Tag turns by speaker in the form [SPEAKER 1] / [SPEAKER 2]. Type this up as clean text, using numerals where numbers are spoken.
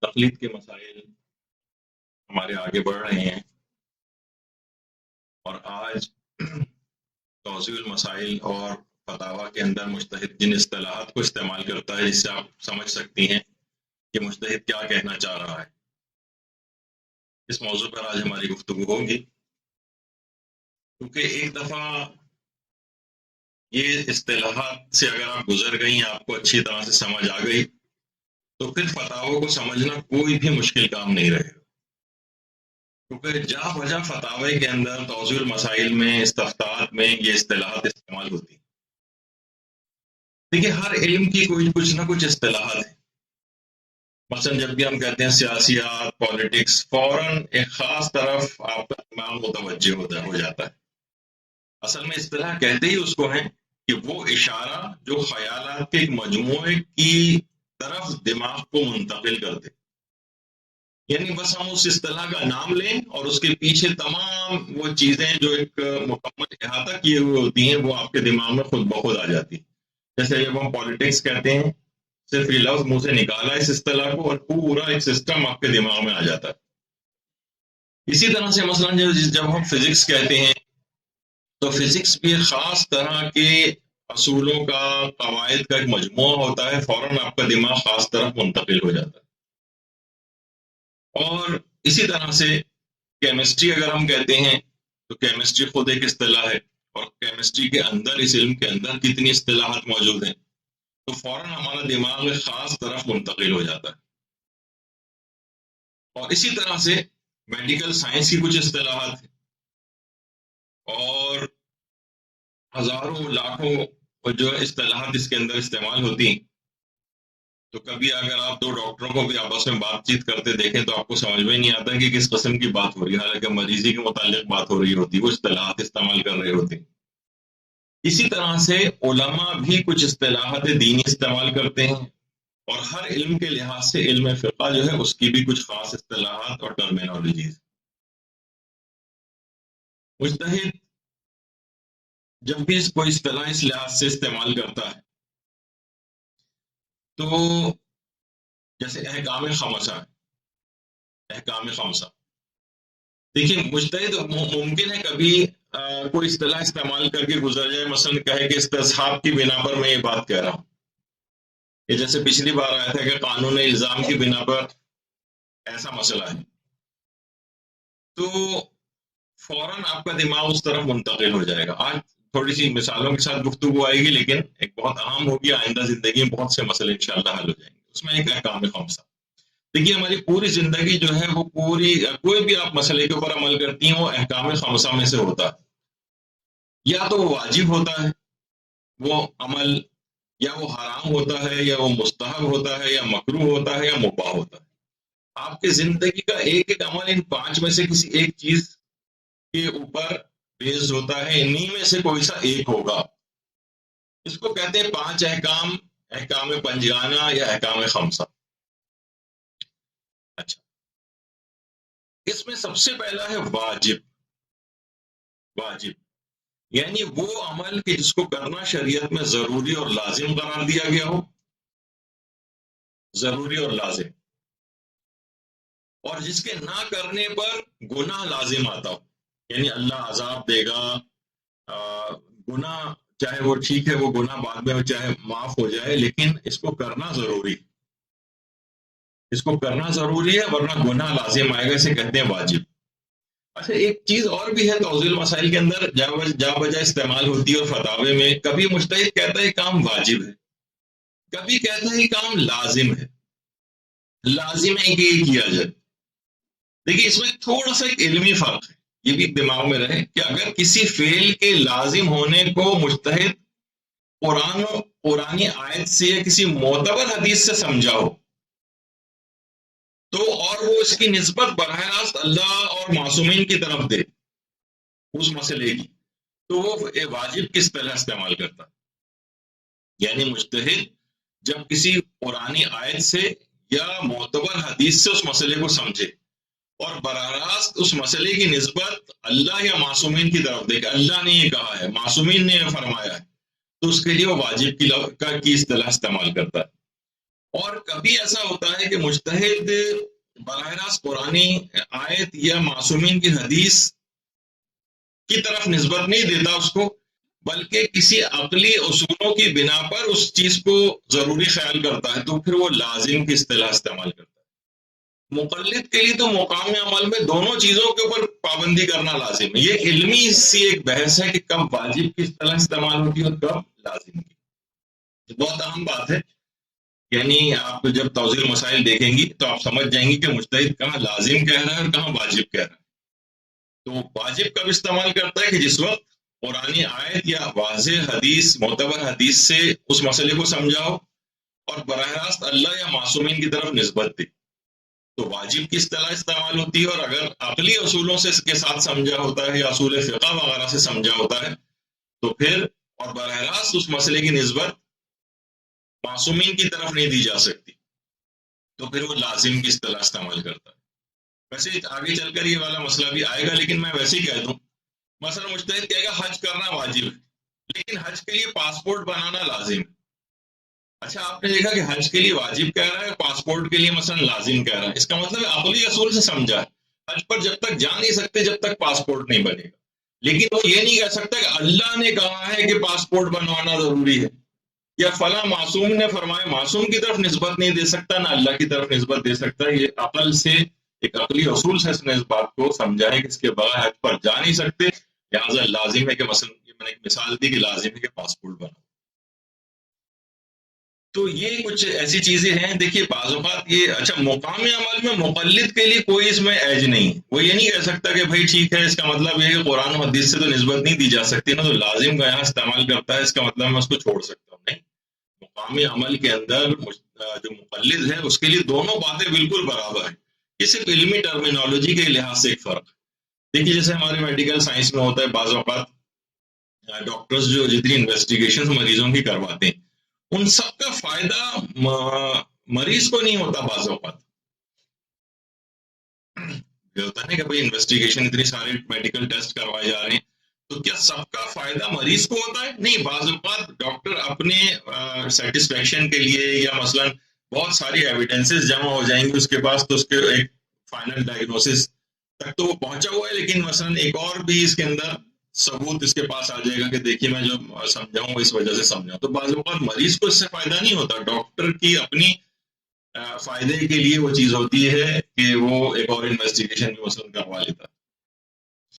[SPEAKER 1] تقلید کے مسائل ہمارے آگے بڑھ رہے ہیں، اور آج توضیح المسائل اور فتاویٰ کے اندر مجتہد جن اصطلاحات کو استعمال کرتا ہے جس سے آپ سمجھ سکتی ہیں کہ مجتہد کیا کہنا چاہ رہا ہے، اس موضوع پر آج ہماری گفتگو ہوگی. کیونکہ ایک دفعہ یہ اصطلاحات سے اگر آپ گزر گئی، آپ کو اچھی طرح سے سمجھ آ گئی، تو پھر فتاویٰ کو سمجھنا کوئی بھی مشکل کام نہیں رہے گا. کیونکہ جا بجا فتاوی کے اندر توضیح المسائل میں استفتاءات میں یہ اصطلاحات استعمال ہوتی ہیں. دیکھیے، ہر علم کی کوئی کچھ نہ کچھ اصطلاحات ہیں. مثلا جب بھی ہم کہتے ہیں سیاسیات، پالیٹکس، فوراً ایک خاص طرف آپ کا دماغ متوجہ ہو جاتا ہے. اصل میں اصطلاح کہتے ہی اس کو ہیں کہ وہ اشارہ جو خیالات کے ایک مجموعے کی طرف دماغ کو منتقل کر دے. یعنی بس ہم اس اصطلاح کا نام لیں اور اس کے پیچھے تمام وہ چیزیں جو ایک مکمل احاطہ کیے ہوئے ہوتی ہیں وہ آپ کے دماغ میں خود بخود آ جاتی ہیں. جیسے جب ہم پالیٹکس کہتے ہیں، صرف یہ لفظ منہ سے نکالا اس اصطلاح کو اور پورا ایک سسٹم آپ کے دماغ میں آ جاتا ہے. اسی طرح سے مثلا جب ہم فزکس کہتے ہیں تو فزکس بھی خاص طرح کے اصولوں کا، قواعد کا ایک مجموعہ ہوتا ہے، فوراً آپ کا دماغ خاص طرف منتقل ہو جاتا ہے. اور اسی طرح سے کیمسٹری اگر ہم کہتے ہیں تو کیمسٹری خود ایک اصطلاح ہے، اور کیمسٹری کے اندر، اس علم کے اندر کتنی اصطلاحات موجود ہیں، تو فوراً ہمارا دماغ ایک خاص طرف منتقل ہو جاتا ہے. اور اسی طرح سے میڈیکل سائنس کی کچھ اصطلاحات ہیں، اور ہزاروں لاکھوں جو اصطلاحات اس کے اندر استعمال ہوتی ہیں. تو کبھی اگر آپ دو ڈاکٹروں کو بھی آپس میں بات چیت کرتے دیکھیں تو آپ کو سمجھ میں نہیں آتا کہ کس قسم کی بات ہو رہی ہے، حالانکہ مریضی کے متعلق بات ہو رہی ہوتی، وہ اصطلاحات استعمال کر رہے ہوتے. اسی طرح سے علماء بھی کچھ اصطلاحات دینی استعمال کرتے ہیں، اور ہر علم کے لحاظ سے علم فقہ جو ہے اس کی بھی کچھ خاص اصطلاحات اور ٹرمینالوجیز. مجتہد جب بھی کوئی اصطلاح اس لحاظ سے استعمال کرتا ہے تو جیسے احکام خمسہ، احکام خمسہ، دیکھیے مجتہد ممکن ہے کبھی کوئی اصطلاح استعمال کر کے گزر جائے، مثلا کہے کہ استصحاب کی بنا پر میں یہ بات کہہ رہا ہوں. یہ جیسے پچھلی بار آیا تھا کہ قانون الزام کی بنا پر ایسا مسئلہ ہے، تو فوراً آپ کا دماغ اس طرف منتقل ہو جائے گا. آج تھوڑی سی مثالوں کے ساتھ گفتگو آئے گی، لیکن ایک بہت اہم ہوگی، آئندہ زندگی میں بہت سے مسئلے انشاءاللہ حل ہو جائیں گے. اس میں ایک احکام خمسہ. دیکھیے ہماری پوری زندگی جو ہے وہ پوری، کوئی بھی آپ مسئلے کے اوپر عمل کرتی ہیں وہ احکام خمسہ میں سے ہوتا ہے. یا تو وہ واجب ہوتا ہے وہ عمل، یا وہ حرام ہوتا ہے، یا وہ مستحب ہوتا ہے، یا مکروہ ہوتا ہے، یا مباح ہوتا ہے. آپ کی زندگی کا ایک ایک عمل ان پانچ میں سے کسی ایک چیز کے اوپر بیسڈ ہوتا ہے، انہی میں سے کوئی سا ایک ہوگا. اس کو کہتے ہیں پانچ احکام، احکام پنجگانہ یا احکام خمسہ. اچھا، اس میں سب سے پہلا ہے واجب. واجب یعنی وہ عمل کہ جس کو کرنا شریعت میں ضروری اور لازم قرار دیا گیا ہو، ضروری اور لازم، اور جس کے نہ کرنے پر گناہ لازم آتا ہو. یعنی اللہ عذاب دے گا، گناہ چاہے وہ ٹھیک ہے، وہ گناہ بعد میں چاہے معاف ہو جائے، لیکن اس کو کرنا ضروری، اس کو کرنا ضروری ہے ورنہ گناہ لازم آئے گا. اسے کہتے ہیں واجب. اچھا، ایک چیز اور بھی ہے توضیح المسائل کے اندر جا بجا استعمال ہوتی ہے، اور فتاوے میں کبھی مجتہد کہتا ہے کام واجب ہے، کبھی کہتا ہے کام لازم ہے. لازم ہے کہ یہ کیا جائے. دیکھیے اس میں تھوڑا سا ایک علمی فرق ہے، یہ بھی دماغ میں رہے کہ اگر کسی فعل کے لازم ہونے کو مجتہد قرآنی آیت سے یا کسی معتبر حدیث سے سمجھا ہو تو، اور وہ اس کی نسبت براہ راست اللہ اور معصومین کی طرف دے اس مسئلے کی، تو وہ واجب کس طرح استعمال کرتا. یعنی مجتہد جب کسی قرآنی آیت سے یا معتبر حدیث سے اس مسئلے کو سمجھے اور براہ راست اس مسئلے کی نسبت اللہ یا معصومین کی طرف دے کہ اللہ نے یہ کہا ہے، معصومین نے یہ فرمایا ہے، تو اس کے لیے وہ واجب کی اصطلاح استعمال کرتا ہے. اور کبھی ایسا ہوتا ہے کہ مجتہد براہ راست قرآنی آیت یا معصومین کی حدیث کی طرف نسبت نہیں دیتا اس کو، بلکہ کسی عقلی اصولوں کی بنا پر اس چیز کو ضروری خیال کرتا ہے، تو پھر وہ لازم کی اصطلاح استعمال کرتا ہے۔ مقلد کے لیے تو مقام عمل میں دونوں چیزوں کے اوپر پابندی کرنا لازم ہے۔ یہ علمی سی ایک بحث ہے کہ کب واجب کی اصطلاح استعمال ہوتی ہے اور کب لازم کی۔ بہت اہم بات ہے، یعنی آپ جب توضیح مسائل دیکھیں گی تو آپ سمجھ جائیں گی کہ مجتہد کہاں لازم کہہ رہا ہے اور کہاں واجب کہہ رہا ہے۔ تو واجب کب استعمال کرتا ہے کہ جس وقت قرآنی آیت یا واضح حدیث، معتبر حدیث سے اس مسئلے کو سمجھاؤ اور براہ راست اللہ یا معصومین کی طرف نسبت دے، تو واجب کی اصطلاح استعمال ہوتی ہے۔ اور اگر عقلی اصولوں سے اس کے ساتھ سمجھا ہوتا ہے یا اصول فقہ وغیرہ سے سمجھا ہوتا ہے تو پھر اور براہ راست اس مسئلے کی نسبت معصومین کی طرف نہیں دی جا سکتی، تو پھر وہ لازم کی اصطلاح استعمال کرتا ہے۔ ویسے آگے چل کر یہ والا مسئلہ بھی آئے گا، لیکن میں ویسے ہی کہہ دوں، مثلا مجتہد کہے گا حج کرنا واجب ہے، لیکن حج کے لیے پاسپورٹ بنانا لازم ہے۔ اچھا، آپ نے دیکھا کہ حج کے لیے واجب کہہ رہا ہے، پاسپورٹ کے لیے مثلا لازم کہہ رہا ہے، اس کا مطلب ہے عقلی اصول سے سمجھا ہے۔ حج پر جب تک جا نہیں سکتے جب تک پاسپورٹ نہیں بنے گا، لیکن وہ یہ نہیں کہہ سکتا کہ اللہ نے کہا ہے کہ پاسپورٹ بنوانا ضروری ہے، یا فلاں معصوم نے فرمایا، معصوم کی طرف نسبت نہیں دے سکتا، نہ اللہ کی طرف نسبت دے سکتا۔ یہ عقل سے ایک عقلی اصول سے اس نے اس بات کو سمجھا ہے کہ اس کے بغیر حج پر جا نہیں سکتے، لہٰذا لازم ہے کہ مثلا میں نے ایک مثال دی کہ لازم ہے کہ پاسپورٹ بنا۔ تو یہ کچھ ایسی چیزیں ہیں۔ دیکھیے بعض اوقات یہ اچھا مقام عمل میں مقلد کے لیے کوئی اس میں ایج نہیں، وہ یہ نہیں کہہ سکتا کہ بھائی ٹھیک ہے، اس کا مطلب یہ ہے کہ قرآن و حدیث سے تو نسبت نہیں دی جا سکتی نا، تو لازم کا یہاں استعمال کرتا ہے، اس کا مطلب میں اس کو چھوڑ سکتا ہوں، نہیں۔ مقامی عمل کے اندر جو مقلد ہے اس کے لیے دونوں باتیں بالکل برابر ہیں، یہ صرف علمی ٹرمینالوجی کے لحاظ سے ایک فرق ہے۔ دیکھیے جیسے ہمارے میڈیکل سائنس میں ہوتا ہے، بعض اوقات ڈاکٹرز جو جتنی انویسٹیگیشن مریضوں کی کرواتے ہیں ان سب کا فائدہ مریض کو نہیں ہوتا۔ بعض اوقات یہ ہوتا ہے کہ بھائی انویسٹیگیشن اتنے سارے میڈیکل ٹیسٹ کروائے جا رہے ہیں، تو کیا سب کا فائدہ مریض کو ہوتا ہے؟ نہیں، بعض اوقات ڈاکٹر اپنے سیٹسفیکشن کے لیے یا مثلا بہت ساری ایویڈنسز جمع ہو جائیں گی اس کے پاس، تو اس کے ایک فائنل ڈائگنوسس تک تو وہ پہنچا ہوا ہے، لیکن مثلا ایک اور بھی اس کے اندر ثبوت اس کے پاس آ جائے گا کہ دیکھیے میں جو سمجھاؤں اس وجہ سے سمجھاؤں، تو بعض اوقات مریض کو اس سے فائدہ نہیں ہوتا، ڈاکٹر کی اپنی فائدے کے لیے وہ چیز ہوتی ہے کہ وہ ایک اور انویسٹیگیشن بھی مثلا کروا لیتا ہے۔